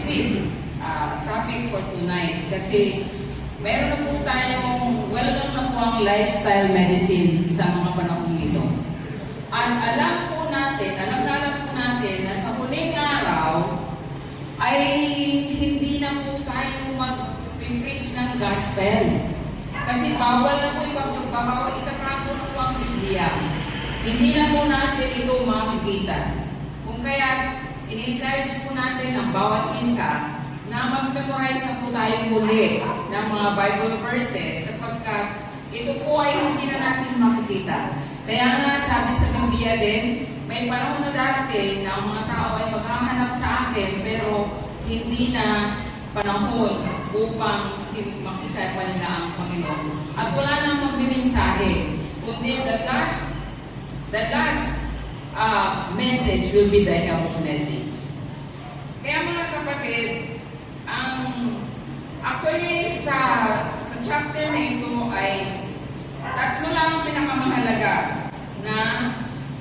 theme, topic for tonight. Kasi meron na po tayong, well-known na po ang lifestyle medicine sa mga panahon ito. At alam na po natin na sa huling araw ay hindi na po tayo mag-preach ng gospel. Kasi bawal na po itatago na po ang Biblia. Hindi na po natin ito makikita. Kung kaya, ini-encourage po natin ang bawat isa na mag-memorize na po tayo muli ng mga Bible verses sapagkat ito po ay hindi na natin makikita. Kaya nga sabi sa Biblia din, may panahon na darating na ang mga tao ay maghahanap sa akin pero hindi na panahon upang makita pa nila ang Panginoon. At wala nang magbimensahe, kundi the last message will be the health message. Kaya mga kapatid, actually sa chapter na ito ay tatlo lang ang pinakamahalaga na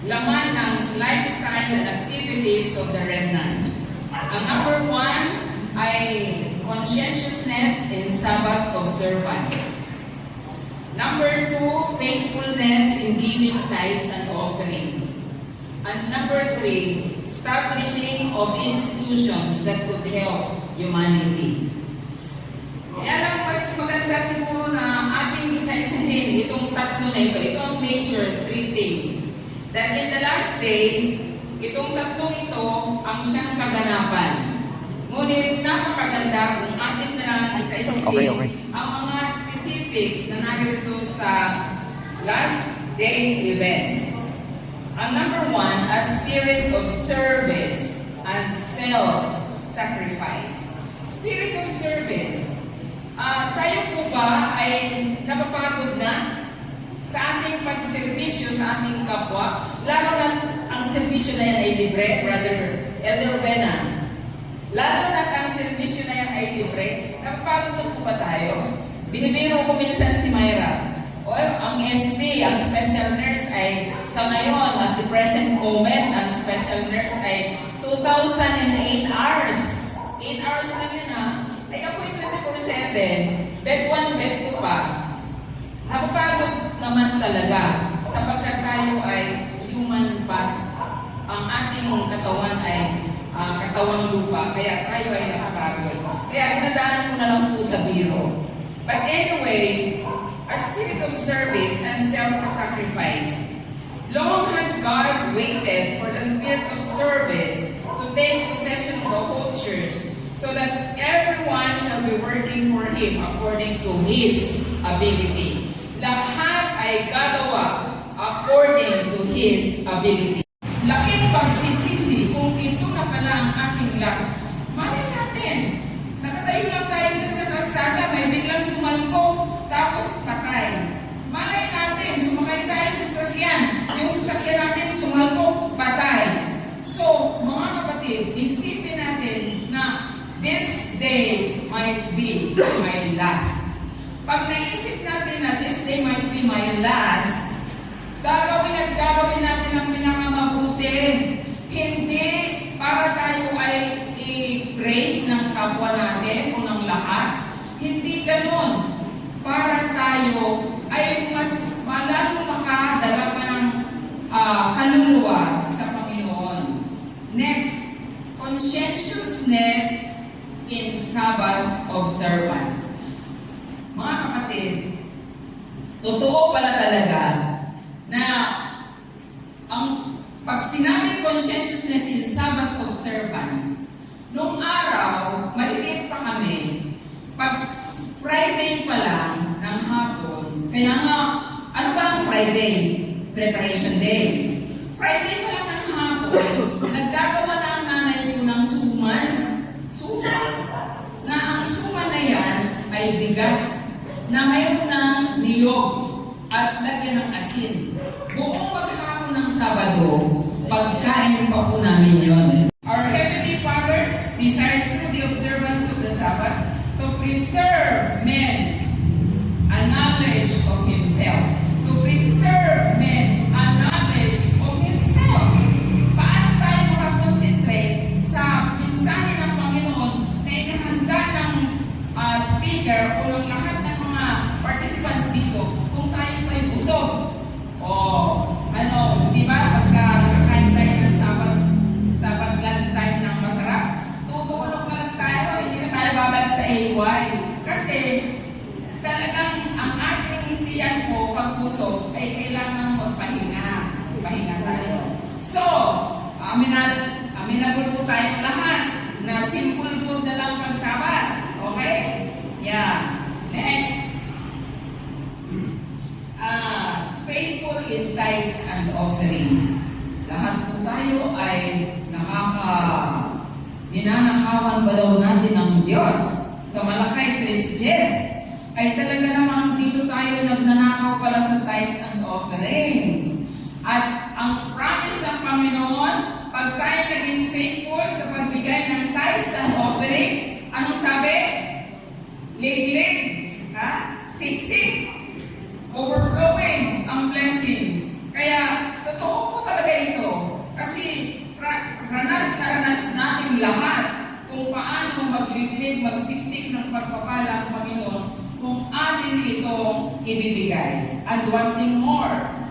laman ng lifestyle and activities of the remnant. Ang number one ay conscientiousness in Sabbath observance. Number two, faithfulness in giving tithes and offerings. And number three, establishing of institutions that could help humanity. Kaya lang mas maganda siguro na ating isa-isahin itong tatlo na ito. Ito ang major three things. That in the last days, itong tatlong ito ang siyang kaganapan. Ngunit napakaganda kung atin na lang isa-isahin ang mga specifics na narito sa last day events. Ang number one, a spirit of service and self-sacrifice. Spirit of service. Tayo po ba ay napapagod na sa ating pagserbisyo sa ating kapwa? Lalo na ang serbisyo na yan ay libre, Brother Elder Rubena. Lalo na ang serbisyo na yan ay libre. Napapagod na po ba tayo? Binibiro ko minsan si Myra. Ang SP, ang special nurse ay sa ngayon, at the present moment, ang special nurse ay 2,008 hours. 8 hours lang yun ha. Like ako yung 24/7, bed 1, bed 2 pa. Napapagod naman talaga sapagkat tayo ay human pa. Ang ating katawan ay katawang lupa, kaya tayo ay napapagod. Kaya dinadaan ko na lang po sa biro. But anyway, a spirit of service and self-sacrifice. Long has God waited for the spirit of service to take possession of the whole church so that everyone shall be working for Him according to His ability. Lahat ay gagawa according to His ability. Laking pagsisisi kung ito na pala ang ating last. Malay natin, nakatayo lang tayo sa kalsada, may biglang sumalpok, tapos patay. Malay natin, sumakay tayo sa sasakyan, yung sasakyan natin sumalpok, patay. So, mga kapatid, isipin natin na this day might be my last. Pag naisip natin na this day might be my last, gagawin natin ang pinakamabuti. Hindi para tayo ay i-praise ng kapwa natin o ng lahat. Hindi ganon. Para tayo ay mas malalo makadala ka ng kaluluwa sa Panginoon. Next, conscientiousness in Sabbath observance. Mga kapatid, totoo pala talaga na pag sinabing conscientiousness in Sabbath observance, nung araw, maliliit pa kami, pag Friday pa lang ng hapon, kaya nga, ano ba ang Friday? Preparation Day. Friday pa lang ng hapon, naggagawa na ang nanay ko ng suman. Suman. Na ang suman na yan ay bigas na mayroon ng niyog at lagyan ng asin. Buong maghapon ng Sabado, pagkain pa po namin yon. Our Heavenly Father desires through the observance of the Sabbath to preserve men a knowledge of Himself. To preserve men a knowledge of Himself. Paano tayo makakonsentrate sa mensahe ng Panginoon naliway. Kasi talagang ang ating tiyan po pag busog ay kailangan magpahinga. Pahinga tayo. So, aminable po tayong lahat na simple food na lang pagsabat. Okay? Yeah. Next. Faithful in tithes and offerings. Lahat po tayo ay ninanakawan ba daw natin ng Diyos sa Malakay 3:10 ay talaga namang dito tayo nagnanakaw pala sa tithes and offerings. At ang promise ng Panginoon, pag tayo naging faithful sa pagbigay ng tithes and offerings, anong sabi? Lig-lig, siksik, overflowing ang blessings. Kaya, totoo po talaga ito. Kasi, ranas na ranas natin lahat kung paano magliglig, magsiksik ng pagpapala ng Panginoon kung atin itong ibibigay. And one thing more,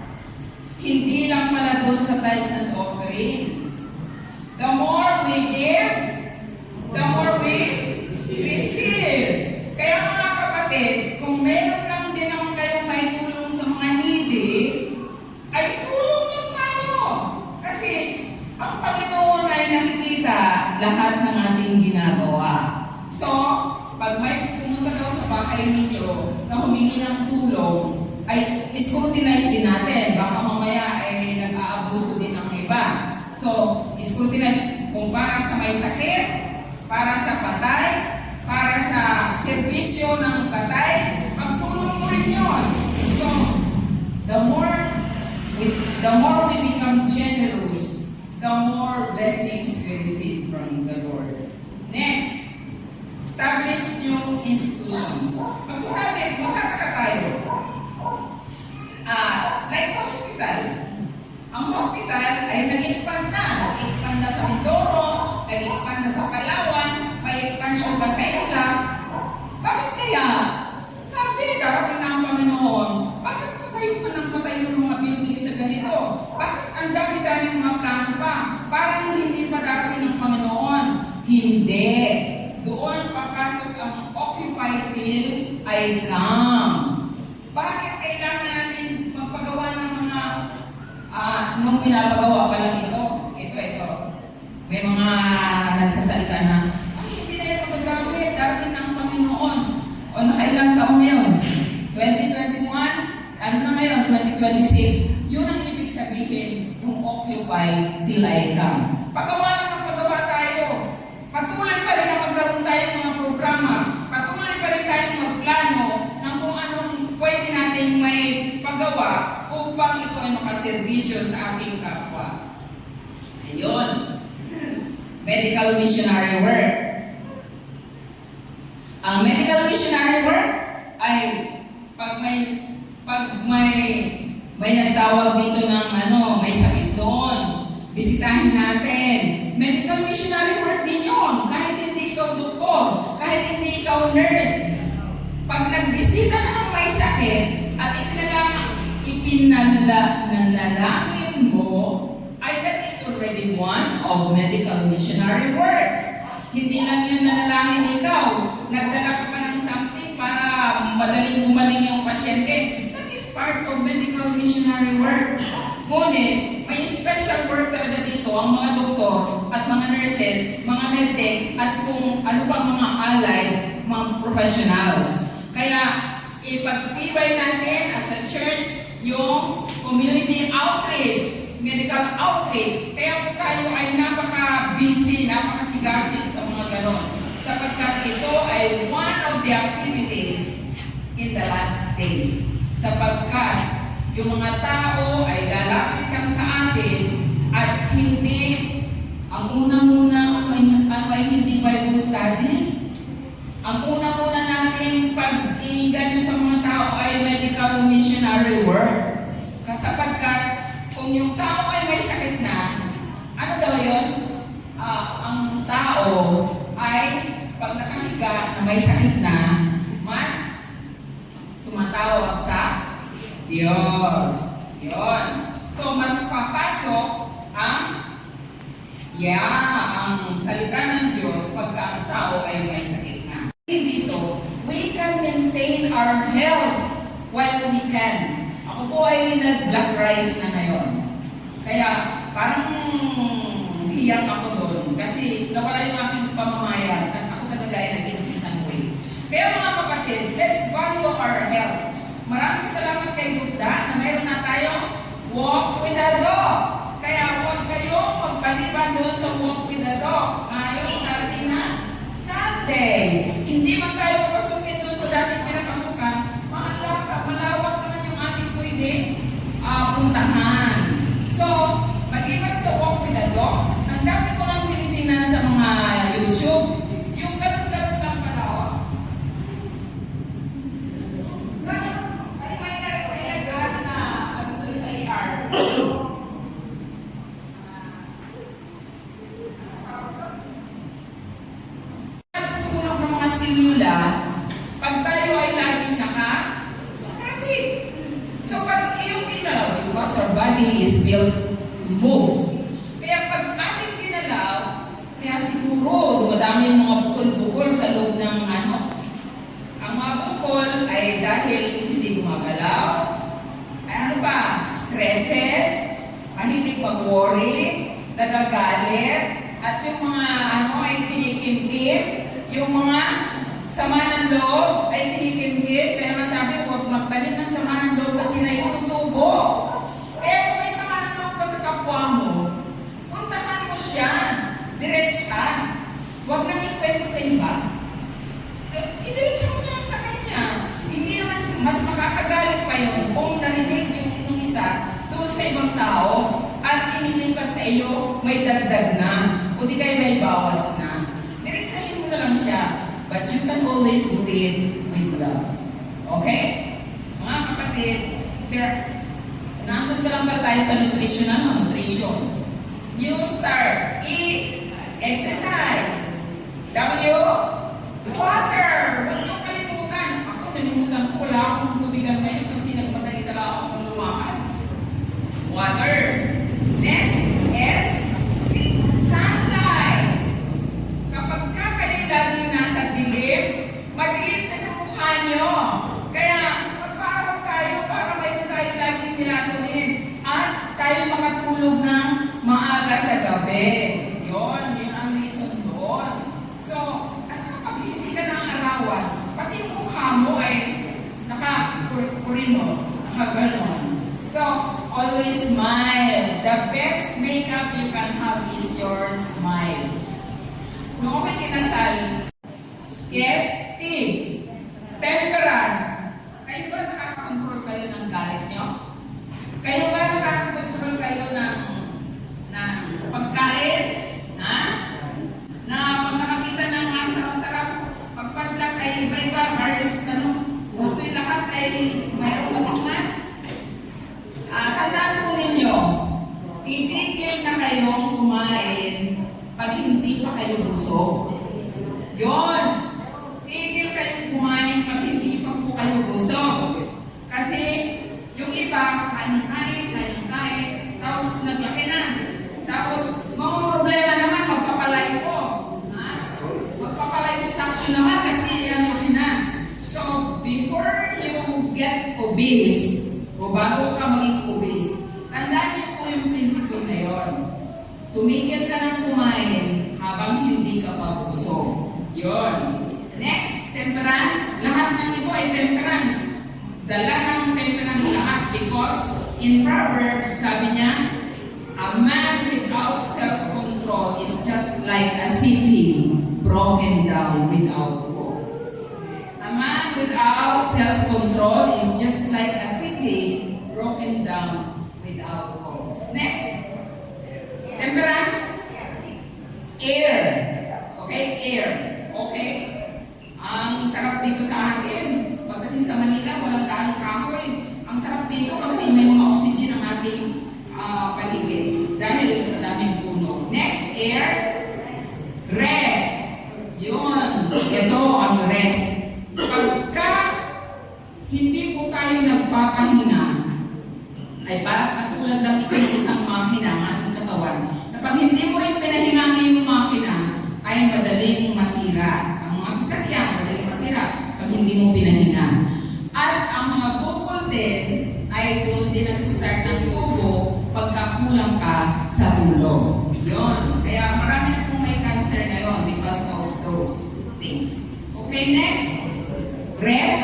hindi lang pala doon sa tithes and offerings. The more we give, the more we receive. Kaya mga kapatid, kung meron lang din naman kayong may tulong sa mga needy, ay tulong lang tayo. Kasi ang Panginoon ay nakikita lahat ng ating ginagawa. So, pag may pumunta daw sa bahay ninyo na humingi ng tulong, ay scrutinize din natin. Baka mamaya ay nag-aabuso din ang iba. So, scrutinize kung para sa may sakit, para sa patay, para sa serbisyo ng patay, pagtulong mo rin yun. So, the more we become generous, the more blessings we receive from the Lord. Next, establish new institutions. Magsasabi, magkakaka tayo. Like sa hospital. Ang hospital ay nag-expand na. Nag-expand na sa Mindoro, nag-expand na sa Palawan, may expansion pa sa Inla. Bakit kaya? Sabi, darating na ang Panginoon, bakit patayo pa ng patayo yung mga building sa ganito? Bakit ang dami-dami mga plano pa? Parang hindi pa darating ang Panginoon. Hindi. Doon papasok ang occupy till I come. Bakit kailangan natin magpagawa ng mga nung pinapagawa pa lang ito? Ito. May mga nagsasalita na, ay, hindi na yung pagkagamit, darating na ang Panginoon. O nakailang taon ngayon? 2021? Ano na ngayon? 2026? Yun ang ibig sabihin yung occupy till I come. Pagawa lang ang pagawa tayo. Patuloy pa rin na magkaroon tayo ng mga programa. Patuloy pa rin tayong magplano ng kung anong pwede natin may pagawa upang ito ay makaserbisyo sa ating kapwa. Ayun. Medical missionary work. Ang medical missionary work ay pag may nagtawag dito ng may sakit doon, bisitahin natin. Medical missionary work din yun. Kahit hindi ikaw doktor, kahit hindi ikaw nurse, pag nagbisita ka ng may sakit at ipinanalangin mo, ay that is already one of medical missionary works. Hindi lang yan nanalangin ikaw. Nagdala ka pa ng something para madaling gumaling yung pasyente. That is part of medical missionary work. Ngunit, may special work talaga dito ang mga doktor at mga nurses, mga medtech, at kung ano pa mga allied, mga professionals. Kaya, ipagtibay natin as a church yung community outreach, medical outreach. Kaya po tayo ay napaka-busy, napakasigasig sa mga ganon. Sapagkat ito ay one of the activities in the last days. Sapagkat yung mga tao ay lalapit lang sa atin at hindi, ang unang-unang ay hindi Bible study. Ang una-una natin pag-iingan sa mga tao ay medical missionary work. Kasapagkat kung yung tao ay may sakit na, ano daw yun? Ang tao ay pag nakahiga na may sakit na, mas tumatawag sa Diyos. Yun. So, mas papasok ang salita ng Diyos pagka ang tao ay may sakit na. Dito, maintain our health while we can. Ako po ay nag-black rice na ngayon. Kaya parang hiyang ako doon kasi nawala yung aking pamamayan at ako talaga ay nag-increase ng weight. Kaya mga kapatid, let's value our health. Maraming salamat kay Gupta na mayroon na tayong walk with the dog. Kaya huwag kayong magpaliban doon sa walk with the dog. Ngayon, darating na Sunday. Hindi man tayo papasukin doon sa dating pinapasukan. Malawak naman yung ating pwede puntahan. So, maliban sa walk with the dog, ang dami ko lang tinitingnan sa mga YouTube, yung ganun-ganun lang pala. May nagano na doon sa ER. Tulog ng mga selula, pag tayo ay laging naka-static. So, pag iyong ginalaw, because our body is built to move. Kaya pag ating ginalaw, kaya siguro dumadami yung mga bukol-bukol sa loob ng ano. Ang mga bukol ay dahil hindi gumagalaw. Ay ano pa? Stresses, mahilig mag-worry, nagagalit, at yung mga ano ay kinikimkim, yung mga sama ng loob ay kinikimkim, kaya masabi huwag magtanim ng sama ng loob kasi naitutubo. Kaya kung may sama ng loob ka sa kapwa mo, puntahan mo siya, diretsahan. Huwag nang ikwento sa iba. Idiretsa mo na lang sa kanya. Hindi naman mas makakagalit pa yun kung narinig yung isa doon sa ibang tao at inilipat sa iyo, may dagdag na o di kayo may bawas na. Diretsahin mo na lang siya. But you can always do it with love. Okay? Mga kapatid, nandun pa lang pala tayo sa nutrition. New start. Eat. Exercise. W. Water. Huwag niyong kalimutan. Ako nalimutan ko. Wala akong tubigan ngayon kasi nagmadali talaga akong lumakad. Water. Next is sunlight. Kapag kayo laging nasa dilim, madilim na yung mukha nyo. Kaya magpaaraw tayo para mayroon tayo laging melatonin at tayo makatulog ng maaga sa gabi. Yun ang reason doon. So, at saka pag hindi ka nang-arawan, pati yung mukha mo ay naka-purino, naka-ganon. So, always smile. The best makeup you can have is your smile. Nung ako'y kinasal, yes, T. Temperance. Kayo ba nakakontrol kayo ng galit nyo? Kayo ba nakakontrol kayo ng pagkain? Ha? Na pag nakakita ng mga sarap-sarap, pagpadlak ay iba-iba, various, gusto yung lahat ay mayroong patikman. Tandaan po ninyo, titigil na kayong kumain pag hindi pa kayo busog. Yun! Tigil kayong kumain pag hindi pa po kayo busog. Kasi yung iba, kain, tapos naglaki na. Tapos, mga problema naman, magpapalayo ko. Magpapalayo ko sa action naman kasi ang laki na. So, before you get obese, o bago ka maging obese, tandaan niyo po yung prinsipyo na yun. Tumigil ka ng kumain habang hindi ka pa busog. Yun. Next, temperance. Lahat ng ito ay temperance. Dala ng temperance lahat because in Proverbs, sabi niya, a man without self-control is just like a city broken down without walls. A man without self-control is just like a city broken down without walls. Next, temperance. Air. Okay, air. Okay. Ang sarap dito sa atin. Pagdating sa Manila, walang daang kahoy. Ang sarap dito kasi may mga oxygen ang ating paligid. Dahil ito sa daming puno. Next, air. Rest. Yun. Ito ang rest. Pagka hindi po tayo nagpapahinga, ay parang katulad lang ito ng isang makina ang ating katawan, na pag hindi mo rin pinahinga yung makina, ay madaling masira. Ang mga sasakyan, madaling masira. pag hindi mo pinahinga. At ang mga bukol din ay doon din nagsistart ng tubo pagka kulang ka sa tulog. Yun. Kaya marami na pong may cancer ngayon because of those things. Okay, next. Rest,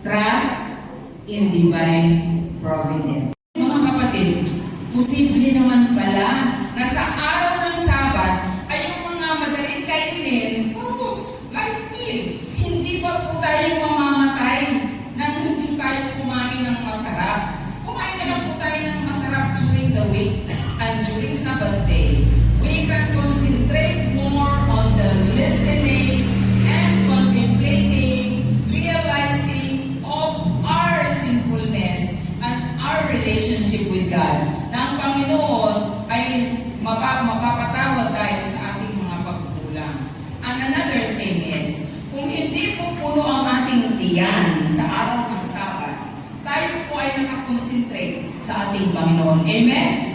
trust in divine providence. Mga kapatid, posible naman pala na sa araw ng Sabat ay yung mga madaling kainin, fruits, light meal. Hindi pa po tayo mamamatay nang hindi tayo kumain ng masarap. Kumain na lang po tayo ng masarap during the week and during Sabbath day. We can concentrate more on the listening and contemplating, realizing of our sinfulness and our relationship with God. Na ang Panginoon ay mapapatawad tayo sa ating mga pagkukulang. And another thing is, kung hindi po puno ang ating tiyan sa araw ng Sabat, tayo po ay nakakonsentrate sa ating Panginoon. Amen?